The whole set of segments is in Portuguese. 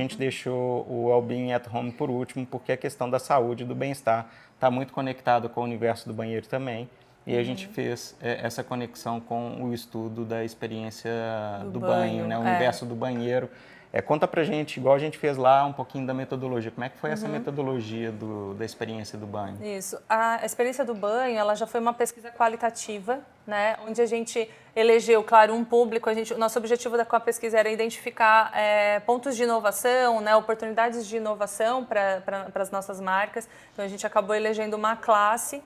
gente deixou o Wellbeing at Home por último, porque a questão da saúde e do bem-estar está muito conectado com o universo do banheiro também. E a gente fez essa conexão com o estudo da experiência do banho, né? O universo do banheiro. Conta pra gente, igual a gente fez lá, um pouquinho da metodologia. Como é que foi essa metodologia da experiência do banho? Isso. A experiência do banho, ela já foi uma pesquisa qualitativa, né? Onde a gente elegeu, claro, um público. O nosso objetivo com a pesquisa era identificar pontos de inovação, né? Oportunidades de inovação para as nossas marcas. Então, a gente acabou elegendo uma classe.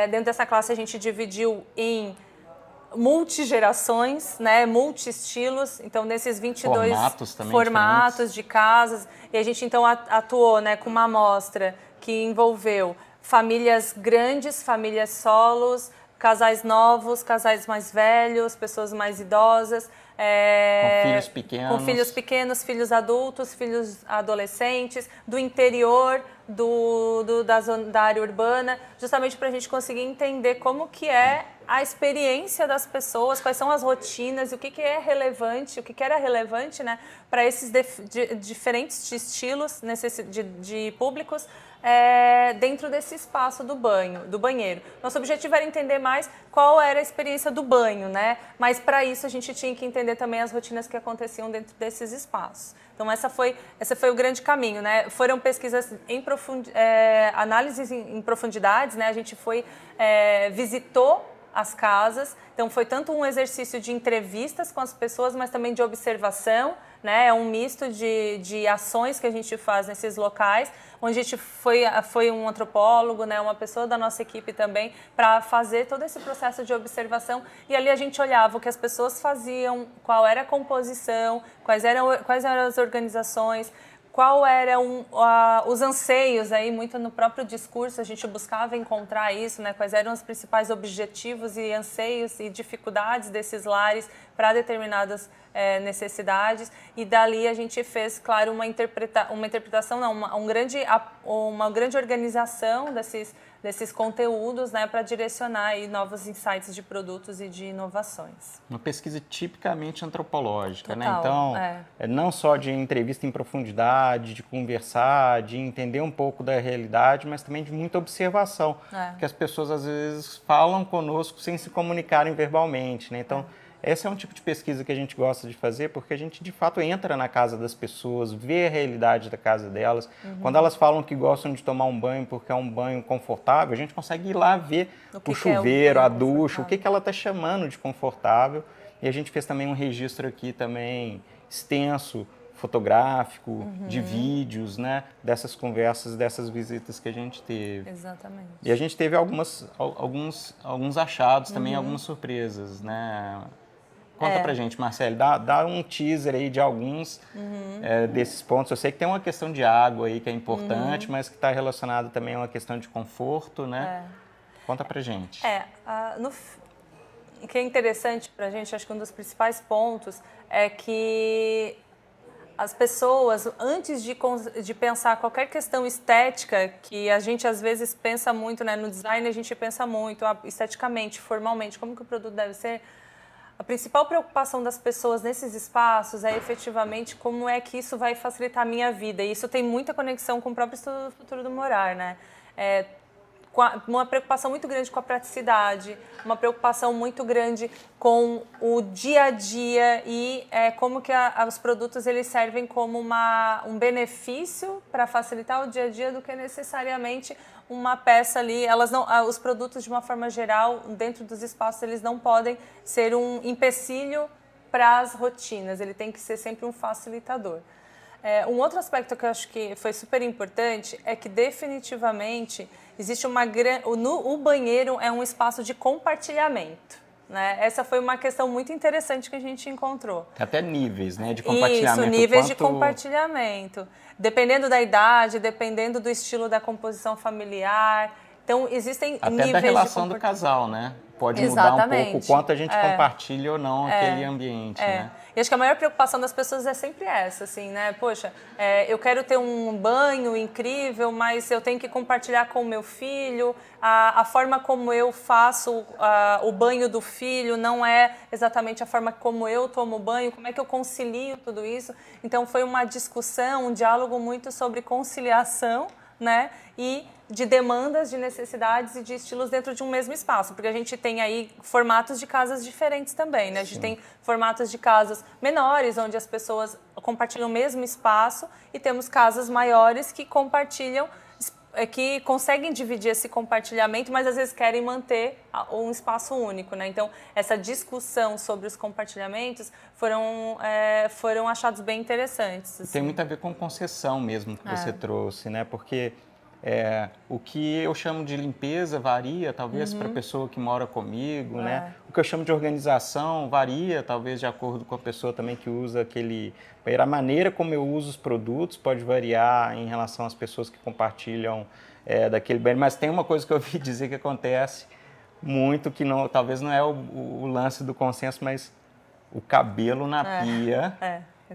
Dentro dessa classe, a gente dividiu em multigerações, né, multi-estilos, então nesses 22 formatos de casas, e a gente então atuou, né, com uma amostra que envolveu famílias grandes, famílias solos, casais novos, casais mais velhos, pessoas mais idosas, com filhos pequenos, filhos adultos, filhos adolescentes, do interior, da área urbana, justamente para a gente conseguir entender como que é a experiência das pessoas, quais são as rotinas e o que é relevante, o que era relevante, né, para esses diferentes estilos de públicos dentro desse espaço do banheiro. Nosso objetivo era entender mais qual era a experiência do banho, né? Mas para isso a gente tinha que entender também as rotinas que aconteciam dentro desses espaços. Então essa foi o grande caminho, né? Foram pesquisas análises em profundidades, né? A gente visitou as casas, então foi tanto um exercício de entrevistas com as pessoas, mas também de observação, né? É um misto de ações que a gente faz nesses locais, onde a gente foi um antropólogo, né? Uma pessoa da nossa equipe também, para fazer todo esse processo de observação, e ali a gente olhava o que as pessoas faziam, qual era a composição, quais eram as organizações, qual eram os anseios, aí muito no próprio discurso a gente buscava encontrar isso, né? Quais eram os principais objetivos e anseios e dificuldades desses lares para determinadas necessidades, e dali a gente fez, claro, uma interpretação, não, uma grande organização desses conteúdos, né, para direcionar aí novos insights de produtos e de inovações. Uma pesquisa tipicamente antropológica, Total, né? Então, não só de entrevista em profundidade, de conversar, de entender um pouco da realidade, mas também de muita observação, porque as pessoas às vezes falam conosco sem se comunicarem verbalmente, né? Então, esse é um tipo de pesquisa que a gente gosta de fazer, porque a gente, de fato, entra na casa das pessoas, vê a realidade da casa delas. Quando elas falam que gostam de tomar um banho porque é um banho confortável, a gente consegue ir lá ver o chuveiro, a ducha, o que ela está chamando de confortável. E a gente fez também um registro aqui também extenso, fotográfico, de vídeos, né, dessas conversas, dessas visitas que a gente teve. Exatamente. E a gente teve alguns achados também, algumas surpresas, né? Conta pra gente, Marcele, dá um teaser aí de alguns desses pontos. Eu sei que tem uma questão de água aí que é importante, mas que está relacionada também a uma questão de conforto, né? Conta pra gente. O que é interessante pra gente, acho que um dos principais pontos é que as pessoas, antes de pensar qualquer questão estética, que a gente às vezes pensa muito, né, no design a gente pensa muito esteticamente, formalmente, como que o produto deve ser, a principal preocupação das pessoas nesses espaços é efetivamente como é que isso vai facilitar a minha vida. E isso tem muita conexão com o próprio Estudo do Futuro do Morar, né? Uma preocupação muito grande com a praticidade, uma preocupação muito grande com o dia a dia e como que os produtos eles servem como um benefício para facilitar o dia a dia do que necessariamente uma peça ali. Os produtos de uma forma geral dentro dos espaços eles não podem ser um empecilho para as rotinas, ele tem que ser sempre um facilitador. Um outro aspecto que eu acho que foi super importante é que definitivamente existe o banheiro é um espaço de compartilhamento, né? Essa foi uma questão muito interessante que a gente encontrou. Tem até níveis, né, de compartilhamento. Isso, níveis de compartilhamento. Dependendo da idade, dependendo do estilo da composição familiar. Então, existem níveis de até da relação do casal, né? pode mudar um pouco o quanto a gente compartilha ou não aquele ambiente, né? E acho que a maior preocupação das pessoas é sempre essa, assim, né? Poxa, eu quero ter um banho incrível, mas eu tenho que compartilhar com o meu filho. A forma como eu faço o banho do filho não é exatamente a forma como eu tomo banho. Como é que eu concilio tudo isso? Então, foi uma discussão, um diálogo muito sobre conciliação, né? E de demandas, de necessidades e de estilos dentro de um mesmo espaço, porque a gente tem aí formatos de casas diferentes também, né? A gente tem formatos de casas menores, onde as pessoas compartilham o mesmo espaço, e temos casas maiores que compartilham, que conseguem dividir esse compartilhamento, mas às vezes querem manter um espaço único, né? Então, essa discussão sobre os compartilhamentos foram achados bem interessantes. Assim. Tem muito a ver com concessão mesmo que você trouxe, né? Porque o que eu chamo de limpeza varia, talvez, para a pessoa que mora comigo, né? O que eu chamo de organização varia, talvez, de acordo com a pessoa também que usa aquele... A maneira como eu uso os produtos pode variar em relação às pessoas que compartilham daquele bem. Mas tem uma coisa que eu ouvi dizer que acontece muito, que não, talvez não é o lance do consenso, mas o cabelo na pia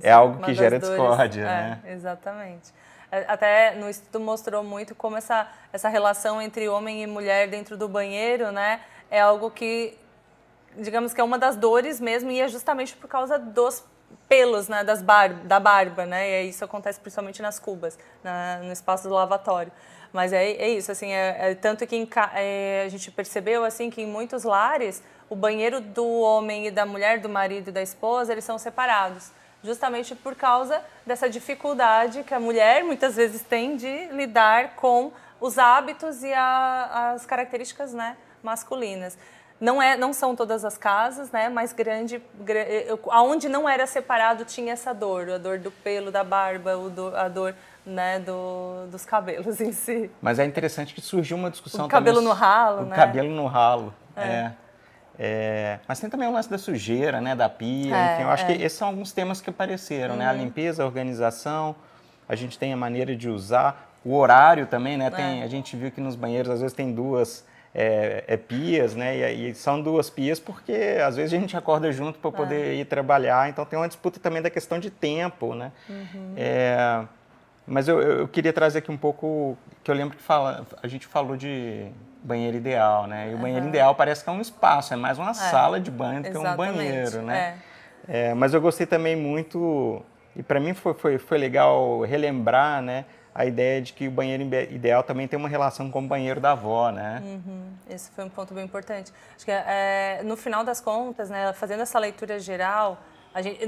é algo que gera discórdia, né? Exatamente. Até no estudo mostrou muito como essa relação entre homem e mulher dentro do banheiro, né, é algo que, digamos que é uma das dores mesmo, e é justamente por causa dos pelos, né, da barba, né, e isso acontece principalmente nas cubas, no espaço do lavatório. Mas é isso, assim, tanto que a gente percebeu assim que em muitos lares o banheiro do homem e da mulher, do marido e da esposa, eles são separados. Justamente por causa dessa dificuldade que a mulher muitas vezes tem de lidar com os hábitos e as características, né, masculinas. Não são todas as casas, né, mas aonde não era separado tinha essa dor, a dor do pelo, da barba, a dor, né, dos cabelos em si. Mas é interessante que surgiu uma discussão o cabelo no ralo, né? O cabelo no ralo, mas tem também o lance da sujeira, né, da pia, enfim, eu acho que esses são alguns temas que apareceram, né, a limpeza, a organização, a gente tem a maneira de usar, o horário também, né, a gente viu que nos banheiros às vezes tem duas pias, né, e são duas pias porque às vezes a gente acorda junto para poder ir trabalhar, então tem uma disputa também da questão de tempo, né, mas eu queria trazer aqui um pouco, que eu lembro que a gente falou de banheiro ideal, né? E o banheiro ideal parece que é um espaço, é mais uma sala de banho do que um banheiro, né? Mas eu gostei também muito, e para mim foi legal relembrar, né, a ideia de que o banheiro ideal também tem uma relação com o banheiro da avó, né? Esse foi um ponto bem importante. Acho que no final das contas, né, fazendo essa leitura geral,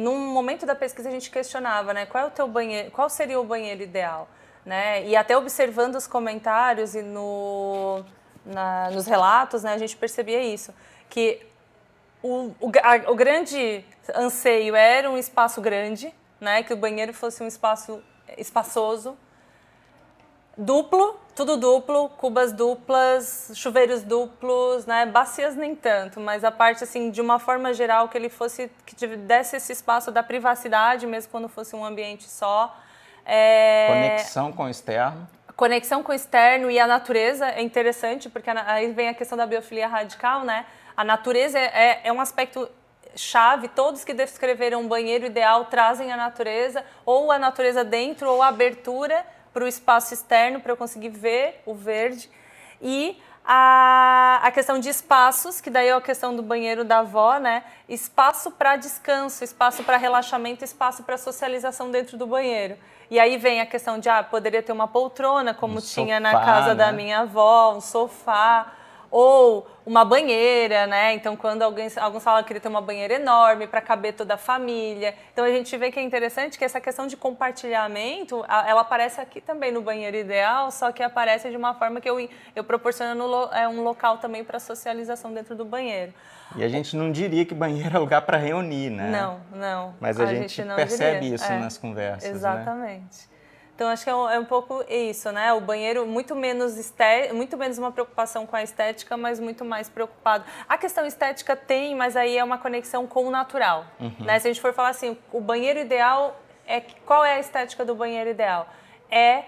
num momento da pesquisa a gente questionava, né, qual seria o banheiro ideal, né? E até observando os comentários e nos relatos, né, a gente percebia isso, que o grande anseio era um espaço grande, né, que o banheiro fosse um espaço espaçoso, duplo, tudo duplo, cubas duplas, chuveiros duplos, né, bacias nem tanto, mas a parte assim, de uma forma geral, que que desse esse espaço da privacidade, mesmo quando fosse um ambiente só. Conexão com o externo. Conexão com o externo e a natureza é interessante, porque aí vem a questão da biofilia radical, né? A natureza é um aspecto chave, todos que descreveram um banheiro ideal trazem a natureza, ou a natureza dentro, ou a abertura para o espaço externo, para eu conseguir ver o verde. E a questão de espaços, que daí é a questão do banheiro da avó, né? Espaço para descanso, espaço para relaxamento, espaço para socialização dentro do banheiro. E aí vem a questão de, poderia ter uma poltrona, como tinha na casa da minha avó, um sofá, ou uma banheira, né? Então, quando alguns falam que queria ter uma banheira enorme para caber toda a família. Então, a gente vê que é interessante que essa questão de compartilhamento, ela aparece aqui também no banheiro ideal, só que aparece de uma forma que eu proporciono um local também para socialização dentro do banheiro. E a gente não diria que banheiro é lugar para reunir, né? Não. Mas a gente percebe isso nas conversas, exatamente. Né? Então, acho que é um pouco isso, né? O banheiro, muito menos uma preocupação com a estética, mas muito mais preocupado. A questão estética tem, mas aí é uma conexão com o natural. Né? Se a gente for falar assim, o banheiro ideal, qual é a estética do banheiro ideal? É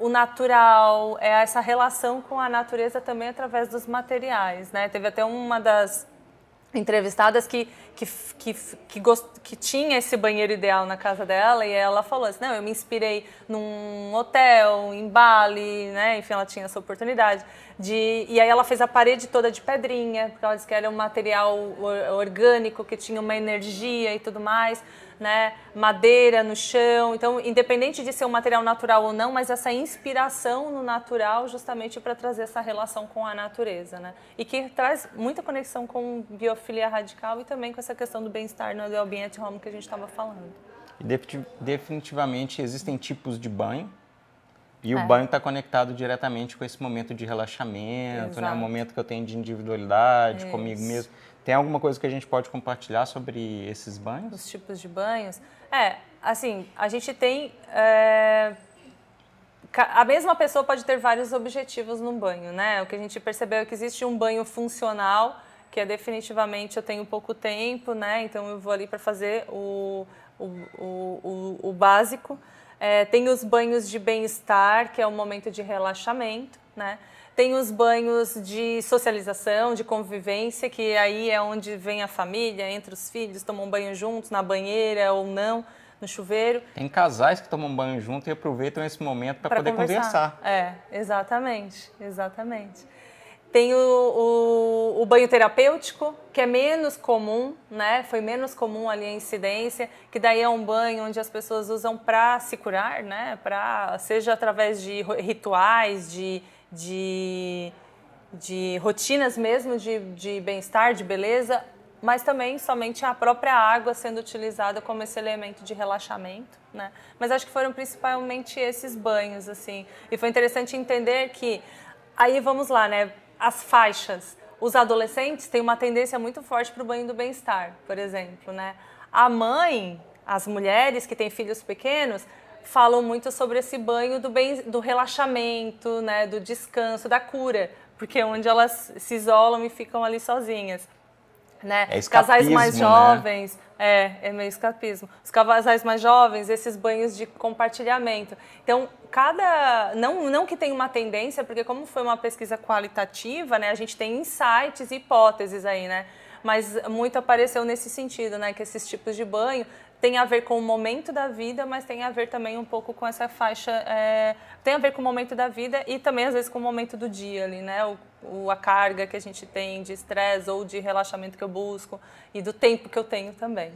o natural, essa relação com a natureza também através dos materiais, né? Teve até uma das entrevistadas que tinha esse banheiro ideal na casa dela e ela falou assim, não, eu me inspirei num hotel, em Bali, né? Enfim, ela tinha essa oportunidade. E aí ela fez a parede toda de pedrinha, porque ela disse que era um material orgânico, que tinha uma energia e tudo mais, né? Madeira no chão. Então, independente de ser um material natural ou não, mas essa inspiração no natural justamente para trazer essa relação com a natureza, né? E que traz muita conexão com biofilia radical e também com essa questão do bem-estar no well-being at home que a gente estava falando. E definitivamente existem tipos de banho. E o banho está conectado diretamente com esse momento de relaxamento, né? O momento que eu tenho de individualidade comigo mesmo. Tem alguma coisa que a gente pode compartilhar sobre esses banhos? Os tipos de banhos? Assim, a gente tem... A mesma pessoa pode ter vários objetivos no banho, né? O que a gente percebeu é que existe um banho funcional, que é definitivamente eu tenho pouco tempo, né? Então eu vou ali para fazer o básico. Tem os banhos de bem-estar, que é um momento de relaxamento, né? Tem os banhos de socialização, de convivência, que aí é onde vem a família, entre os filhos, tomam banho juntos, na banheira ou não, no chuveiro. Tem casais que tomam banho junto e aproveitam esse momento para poder conversar. Exatamente. Tem o banho terapêutico, que é menos comum, né? Foi menos comum ali a incidência, que daí é um banho onde as pessoas usam para se curar, né? Seja através de rituais, de rotinas mesmo de bem-estar, de beleza, mas também somente a própria água sendo utilizada como esse elemento de relaxamento, né? Mas acho que foram principalmente esses banhos, assim. E foi interessante entender que, aí vamos lá, né? As faixas. Os adolescentes têm uma tendência muito forte para o banho do bem-estar, por exemplo, né? A mãe, as mulheres que têm filhos pequenos, falam muito sobre esse banho do relaxamento, né? Do descanso, da cura, porque é onde elas se isolam e ficam ali sozinhas. Né? É escapismo, casais mais jovens, né? É meio escapismo. Os casais mais jovens, esses banhos de compartilhamento. Então, não que tenha uma tendência, porque como foi uma pesquisa qualitativa, né, a gente tem insights e hipóteses aí, né? Mas muito apareceu nesse sentido, né, que esses tipos de banho tem a ver com o momento da vida, mas tem a ver também um pouco com essa faixa, tem a ver com o momento da vida e também às vezes com o momento do dia ali, né? A carga que a gente tem de estresse ou de relaxamento que eu busco e do tempo que eu tenho também.